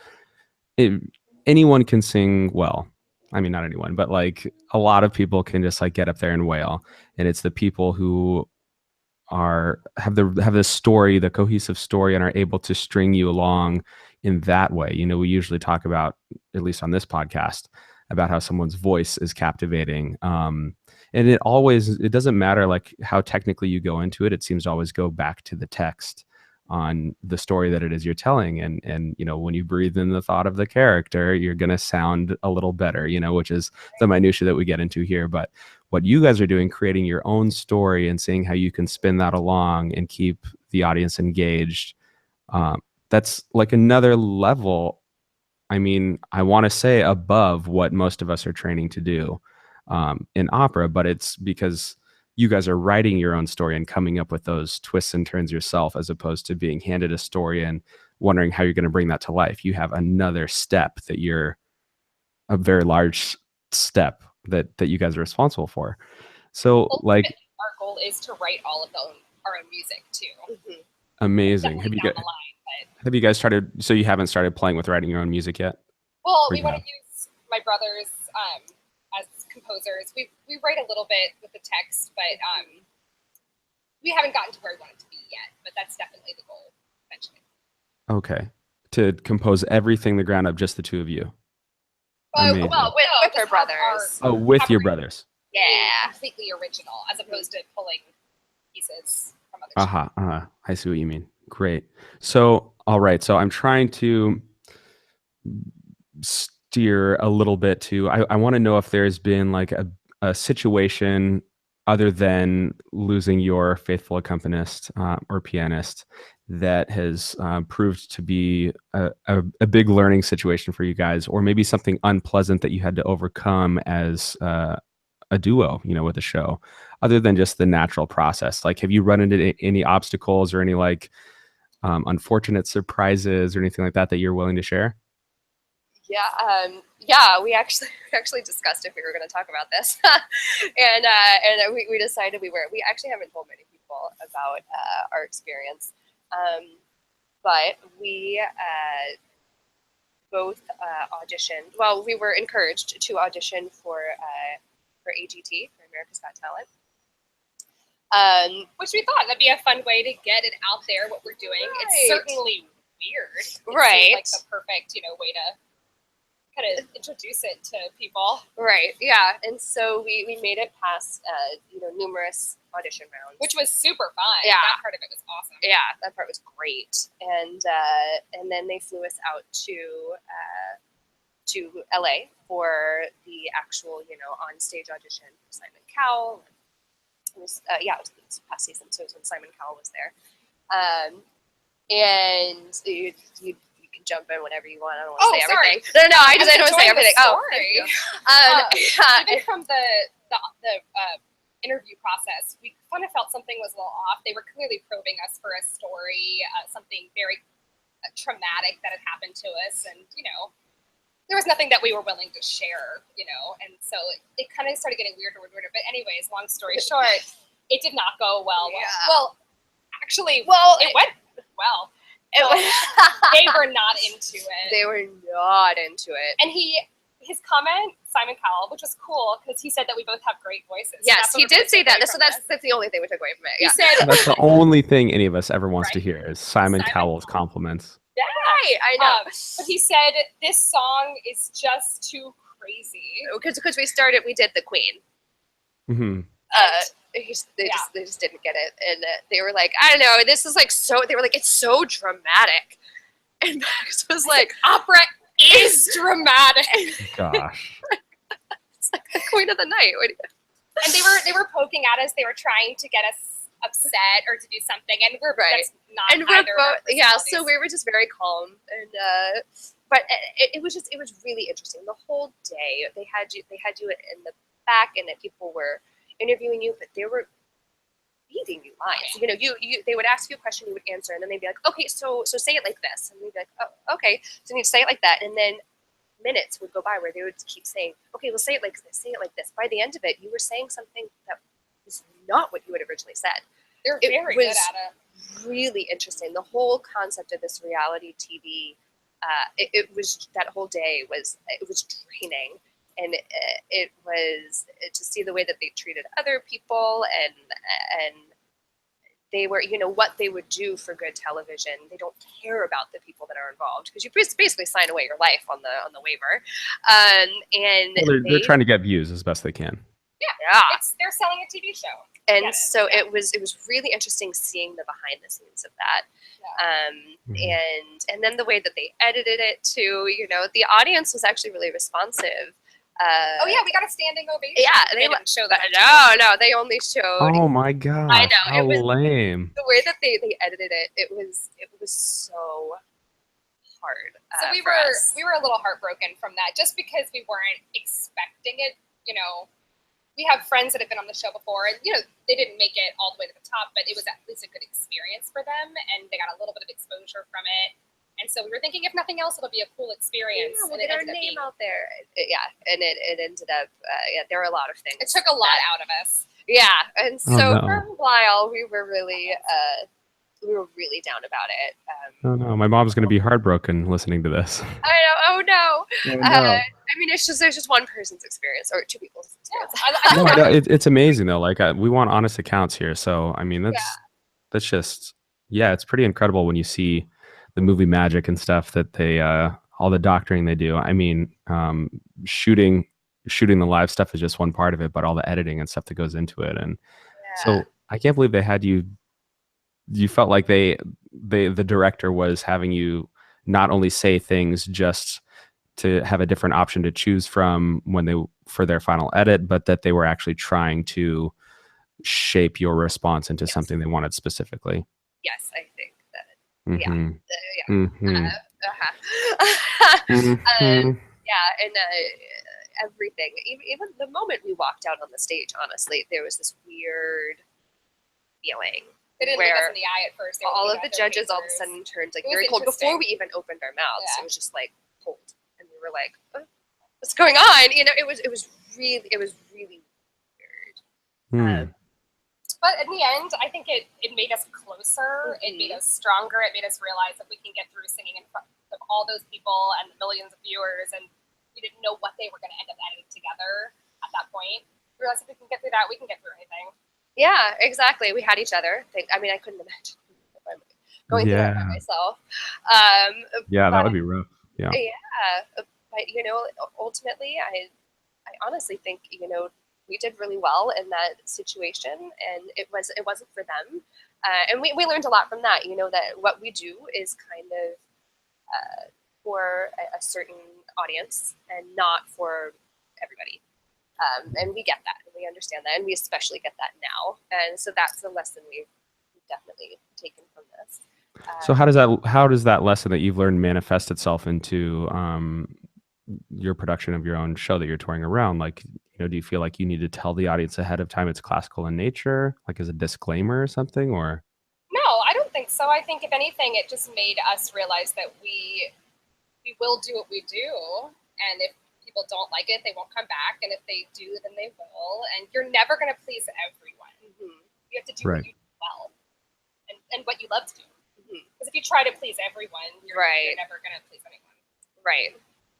anyone can sing well. I mean, not anyone, but like a lot of people can just like get up there and wail, and it's the people who have the story, the cohesive story, and are able to string you along in that way. You know, we usually talk about, at least on this podcast, about how someone's voice is captivating. And it doesn't matter like how technically you go into it. It seems to always go back to the text. on the story that it is you're telling. And you know, when you breathe in the thought of the character, you're going to sound a little better, you know, which is the minutia that we get into here. But what you guys are doing, creating your own story and seeing how you can spin that along and keep the audience engaged, that's like another level. I mean, I want to say above what most of us are training to do in opera, but it's because you guys are writing your own story and coming up with those twists and turns yourself, as opposed to being handed a story and wondering how you're going to bring that to life. You have another step that you're a very large step that you guys are responsible for. So, like, Ultimately, our goal is to write all of our own music too. amazing. Definitely down the line, but Have you guys started? So you haven't started playing with writing your own music yet? well, Or we you want to have? use my brothers as composers. We write a little bit with the text, but we haven't gotten to where we want it to be yet. But that's definitely the goal eventually. Okay. To compose everything the ground up, just the two of you. Amazing. Well, with our brothers. Oh, with your Cabaret brothers. Yeah, completely original, as opposed to pulling pieces from other shows. I see what you mean. Great. So, all right. So I'm trying to steer a little bit to, I want to know if there's been like a situation other than losing your faithful accompanist or pianist that has proved to be a big learning situation for you guys, or maybe something unpleasant that you had to overcome as a duo, you know, with a show, other than just the natural process. Like, have you run into any obstacles or any like unfortunate surprises or anything like that that you're willing to share? Yeah, we actually discussed if we were going to talk about this, and we decided we were. We actually haven't told many people about our experience, but we both auditioned. Well, we were encouraged to audition for AGT, for America's Got Talent. Which we thought that'd be a fun way to get it out there, what we're doing. Right. It's certainly weird. It seemed like the perfect, way to kind of introduce it to people. Right, yeah. And so we made it past, numerous audition rounds. Which was super fun. Yeah. That part of it was awesome. Yeah, that part was great. And then they flew us out to LA for the actual, on-stage audition for Simon Cowell. It was past season, so it was when Simon Cowell was there. And you can jump in whenever you want. I don't want to say everything. No, I don't want to say everything. Even from the interview process, we kind of felt something was a little off. They were clearly probing us for a story, something very traumatic that had happened to us, and there was nothing that we were willing to share, and so it kind of started getting weirder and weirder. But anyways, long story short, it did not go well. Yeah. Well, actually, it went well. They were not into it. They were not into it. And his comment, Simon Cowell, which was cool because he said that we both have great voices. Yes, he did say that. So that's the only thing we took away from it. Yeah. He said that's the only thing any of us ever wants to hear is Simon Cowell's compliments. Yeah, right, I know. But he said this song is just too crazy because we did the Queen. Mm-hmm. They just didn't get it, and they were like, I don't know, this is like so. They were like, it's so dramatic, and Max was like, opera is dramatic. Gosh, it's like the Queen of the Night. And they were poking at us. They were trying to get us upset or to do something, and we're right. That's not and we're both, yeah. So we were just very calm, and but it was really interesting. The whole day they had you in the back, and that people were interviewing you, but they were reading you lines. You they would ask you a question, you would answer, and then they'd be like, okay, so say it like this, and we'd be like, oh, okay, so you need to say it like that, and then minutes would go by where they would keep saying, okay, well, say it like this, say it like this. By the end of it, you were saying something that was not what you had originally said. They're very good at it. Really interesting. The whole concept of this reality TV, it was that whole day was draining, and it was to see the way that they treated other people, and they were, what they would do for good television. They don't care about the people that are involved because you basically sign away your life on the waiver, and they're trying to get views as best they can. Yeah. They're selling a TV show. And so it was really interesting seeing the behind the scenes of that. And then the way that they edited it too, you know, the audience was actually really responsive. Oh yeah, we got a standing ovation. Yeah, they didn't show that. No, they only showed. Oh my gosh! I know, how it was lame. the way that they edited it. It was so hard. So we were a little heartbroken from that, just because we weren't expecting it. You know, we have friends that have been on the show before, and you know, they didn't make it all the way to the top, but it was at least a good experience for them, and they got a little bit of exposure from it. And so we were thinking, if nothing else, it'll be a cool experience. Yeah, we'll get our name out there. And it ended up, there were a lot of things. It took a lot out of us. Yeah, and so for a while, we were really down about it. Oh no, my mom's gonna be heartbroken listening to this. I know. Oh no. Oh, no. I mean, there's just one person's experience or two people's experience. No, it's amazing though. Like we want honest accounts here, so I mean that's just it's pretty incredible when you see the movie magic and stuff that they all the doctoring they do. I mean, shooting the live stuff is just one part of it, but all the editing and stuff that goes into it, and so I can't believe they had you. You felt like the director was having you not only say things just to have a different option to choose from for their final edit, but that they were actually trying to shape your response into something they wanted specifically. Yes, I think that. And everything, even the moment we walked out on the stage, honestly, there was this weird feeling. They didn't look us in the eye at first. All of the judges all of a sudden turned like very cold before we even opened our mouths. It was just like cold, and we were like, "What's going on?" You know, it was really weird. But in the end, I think it made us closer. It made us stronger. It made us realize that we can get through singing in front of all those people and the millions of viewers, and we didn't know what they were going to end up editing together at that point. We realized if we can get through that, we can get through anything. Yeah, exactly. We had each other. I mean, I couldn't imagine going through that by myself. That would be rough. Yeah. Yeah, but you know, ultimately, I honestly think, you know, we did really well in that situation, and it wasn't for them, and we learned a lot from that. You know, that what we do is kind of for a certain audience and not for everybody. And we get that, and we understand that, and we especially get that now. And so that's the lesson we've definitely taken from this. So how does that lesson that you've learned manifest itself into your production of your own show that you're touring around? Like, you know, do you feel like you need to tell the audience ahead of time it's classical in nature, like as a disclaimer or something, or? No, I don't think so. I think if anything, it just made us realize that we will do what we do, and if people don't like it, they won't come back, and if they do, then they will. And you're never going to please everyone. You have to do what you do well, and what you love to do. Because if you try to please everyone, you're never going to please anyone. Right.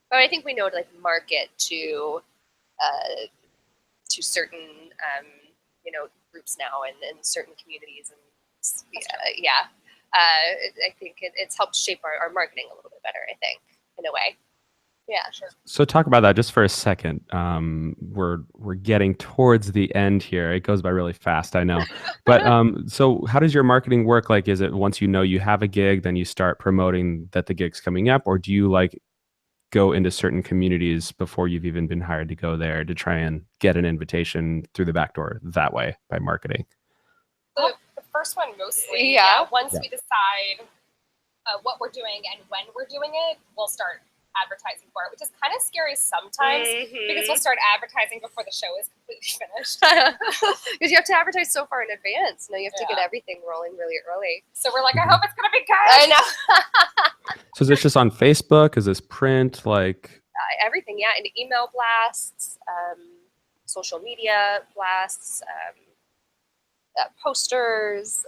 But I think we know to like market to certain you know, groups now and certain communities, and I think it's helped shape our marketing a little bit better, I think, in a way. Yeah, sure. So talk about that just for a second. We're getting towards the end here. It goes by really fast, I know. But so how does your marketing work? Like, is it once you know you have a gig, then you start promoting that the gig's coming up, or do you like go into certain communities before you've even been hired to go there to try and get an invitation through the back door that way by marketing? The first one mostly. Once we decide what we're doing and when we're doing it, we'll start advertising for it, which is kind of scary sometimes because we'll start advertising before the show is completely finished. Because you have to advertise so far in advance. You have to get everything rolling really early. So we're like, I hope it's going to be good. I know. So is this just on Facebook? Is this print? Like everything, and email blasts, social media blasts, posters.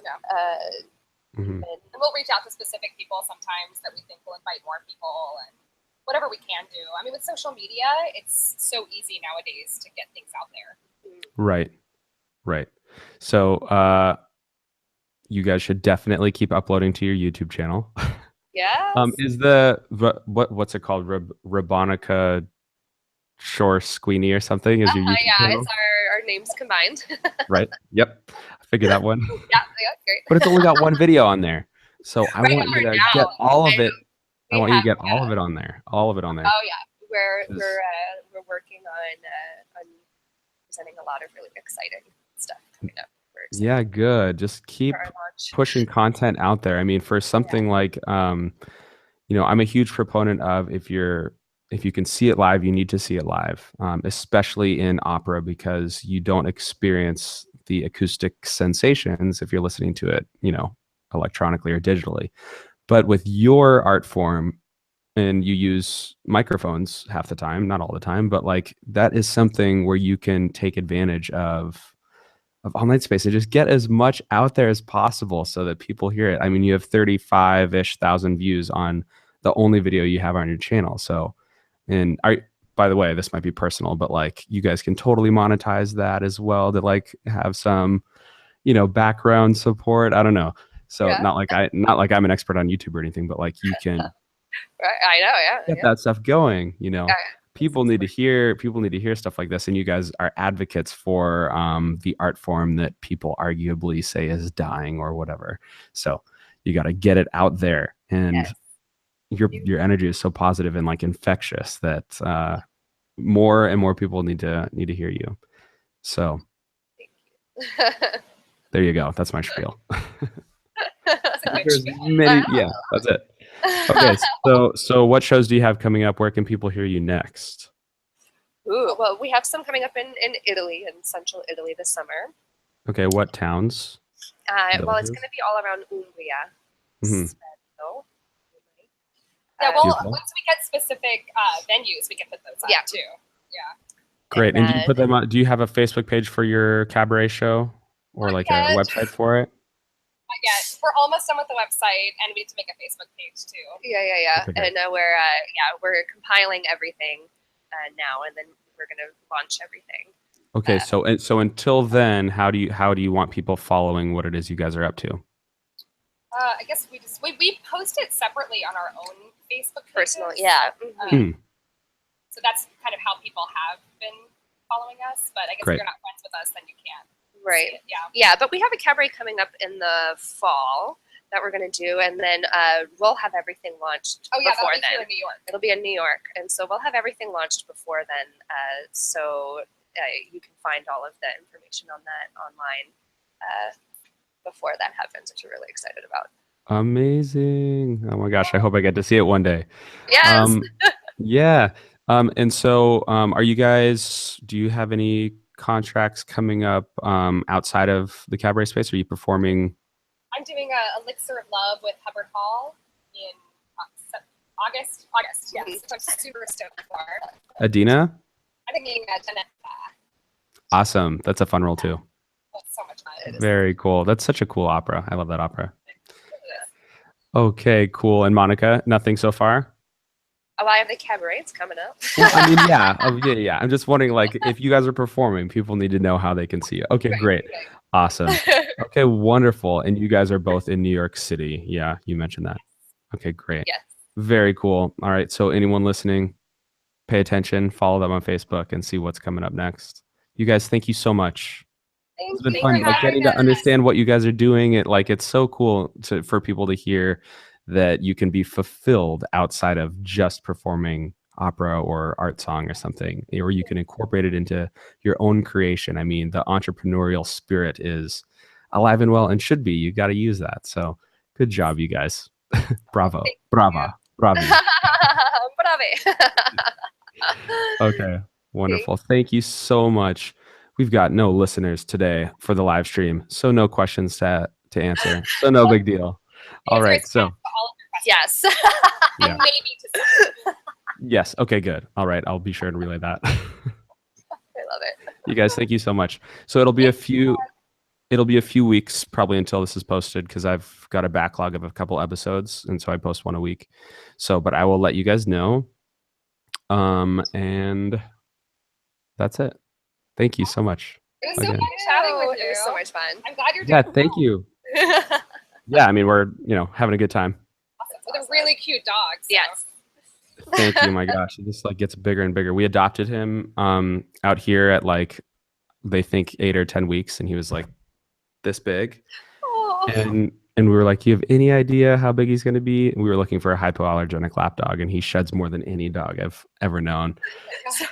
And we'll reach out to specific people sometimes that we think will invite more people, and whatever we can do. I mean, with social media, it's so easy nowadays to get things out there. Right. So you guys should definitely keep uploading to your YouTube channel. Yes. Is what's it called? Rabonica Shorstein or something? Is your YouTube channel? It's our names combined. Right. Yep. I figured that one. Yeah, great. But it's only got one video on there. So I Right want you for to now, get all of I it. I we want you to have, get all of it on there. All of it on there. oh yeah, we're 'Cause- we're working on presenting a lot of really exciting stuff coming up. We're excited Yeah, good. Just keep for our launch. pushing content out there. I mean, for something like I'm a huge proponent of if you can see it live, you need to see it live, especially in opera because you don't experience the acoustic sensations if you're listening to it, electronically or digitally. But with your art form, and you use microphones half the time, not all the time, but like that is something where you can take advantage of online space and just get as much out there as possible so that people hear it. I mean, you have 35-ish thousand views on the only video you have on your channel. So, and by the way, this might be personal, but like you guys can totally monetize that as well to like have some, background support. I don't know. So Yeah. not like I'm an expert on YouTube or anything, but like you can Right, I know, yeah. get that stuff going, Yeah. people need to hear stuff like this, and you guys are advocates for the art form that people arguably say is dying or whatever. So you got to get it out there, and your energy is so positive and like infectious that more and more people need to hear you. So there you go. That's my spiel. There's many. Yeah, that's it. Okay, so what shows do you have coming up? Where can people hear you next? Ooh, well, we have some coming up in Italy, in central Italy this summer. Okay, what towns? Well, it's going to be all around Umbria. Mhm. So, Yeah, well, Beautiful. once we get specific venues, we can put those Yeah. up too. Yeah. Great. And do you then- put them on? Do you have a Facebook page for your cabaret show, or Not like yet. a website for it? Not yet. We're almost done with the website, and we need to make a Facebook page too. Yeah. Okay, great. And we're compiling everything now, and then we're going to launch everything. Okay, so until then, how do you want people following what it is you guys are up to? I guess we post it separately on our own Facebook pages. Personal, yeah. Hmm. So that's kind of how people have been following us. But I guess Great. if you're not friends with us, then you can't. Right. See it. Yeah. Yeah, but we have a cabaret coming up in the fall that we're going to do, and then we'll have everything launched Oh yeah, before that'll be here then. in New York. It'll be in New York, and so we'll have everything launched before then. So you can find all of the information on that online before that happens, which we're really excited about. Amazing! Oh my gosh, I hope I get to see it one day. Yes. Yeah. And so, are you guys? Do you have any contracts coming up outside of the cabaret space? Are you performing? I'm doing a Elixir of Love with Hubbard Hall in August. Yes, which I'm super stoked for. Adina? I'm thinking Jeanette. Awesome. That's a fun role too. That's so much fun. Very cool. That's such a cool opera. I love that opera. Okay, cool. And Monica, nothing so far? Oh, I have the cabaret. It's coming up. Well, I mean, yeah. I'm just wondering, like, if you guys are performing, people need to know how they can see you. Okay, great. Awesome. Okay, wonderful. And you guys are both in New York City. Yeah, you mentioned that. Okay, great. Yes. Very cool. All right. So anyone listening, pay attention, follow them on Facebook and see what's coming up next. You guys, thank you so much. It's been fun, like getting to understand what you guys are doing. It's so cool for people to hear that you can be fulfilled outside of just performing opera or art song or something, or you can incorporate it into your own creation. I mean, the entrepreneurial spirit is alive and well and should be. You got to use that. So good job, you guys. Bravo. Brava. Bravi. Brave. Okay. Wonderful. Thank you so much. We've got no listeners today for the live stream, so no questions to answer. So no big deal. All right. So Yes. yeah. And maybe to Yes. Okay, good. All right. I'll be sure to relay that. I love it. You guys, thank you so much. So it'll be a few weeks probably until this is posted because I've got a backlog of a couple episodes, and so I post one a week. So, but I will let you guys know. And that's it. Thank you so much. It was so Again. fun chatting with you. It was so much fun. I'm glad you're doing Yeah, well. thank you. Yeah, I mean, we're, having a good time. Awesome. With a really cute dog. So. Yes. Thank you. My gosh, it just like gets bigger and bigger. We adopted him out here at like they think 8 or 10 weeks, and he was like this big. Oh. And we were like, you have any idea how big he's going to be? And we were looking for a hypoallergenic lap dog, and he sheds more than any dog I've ever known. So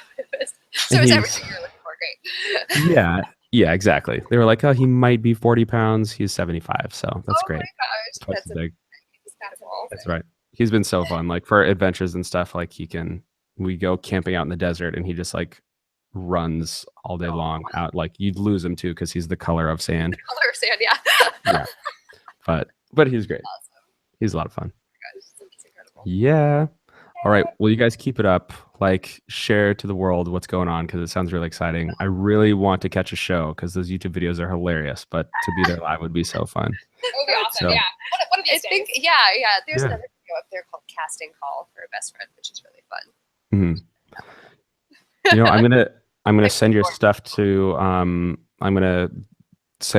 it was And everything you're looking for. Great. Yeah, exactly. They were like, oh, he might be 40 pounds. He's 75. So that's Oh great. my gosh, Twice that's as big. incredible. That's right. He's been so fun. Like for adventures and stuff, like we go camping out in the desert, and he just like runs all day long out. Like you'd lose him too, because he's the color of sand. Color of sand, yeah. Yeah. But he's great. Awesome. He's a lot of fun. Gosh, that's incredible. Yeah. All right. Well, you guys keep it up. Like, share to the world what's going on, because it sounds really exciting. I really want to catch a show, because those YouTube videos are hilarious. But to be there live would be so fun. It would be awesome. So- Yeah. One of I these think, days. yeah. There's Yeah. another video up there called Casting Call for a Best Friend, which is really fun. You know, I'm gonna send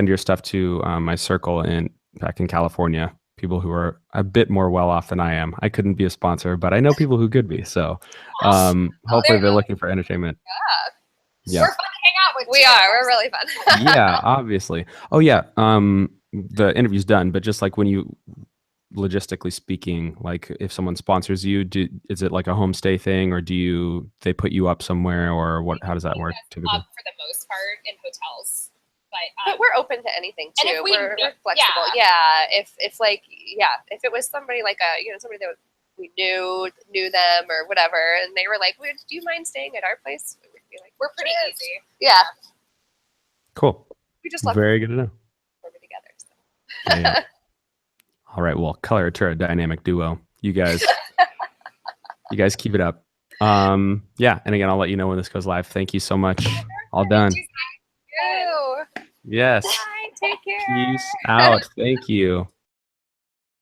your stuff to my circle back in California. People who are a bit more well off than I am. I couldn't be a sponsor, but I know people who could be. So hopefully they're looking for entertainment. Yeah. We're fun to hang out with. We too. are. We're really fun. Yeah, obviously. Oh yeah. The interview's done, but just like when you logistically speaking, like if someone sponsors you, is it like a homestay thing, or they put you up somewhere, or what? How does that work typically? For the most part in hotels, But we're open to anything too. And if We're flexible. If if it was somebody like somebody that we knew them or whatever, and they were like, "Do you mind staying at our place?" We would be like, we're pretty "Sure." easy. Yeah, Cool. we just love Very good to know. working together. So. Yeah. All right. Well, Coloratura dynamic duo. You guys keep it up. Yeah. And again, I'll let you know when this goes live. Thank you so much. All done. Ew. Yes. Bye. Take care. Peace out. Thank you.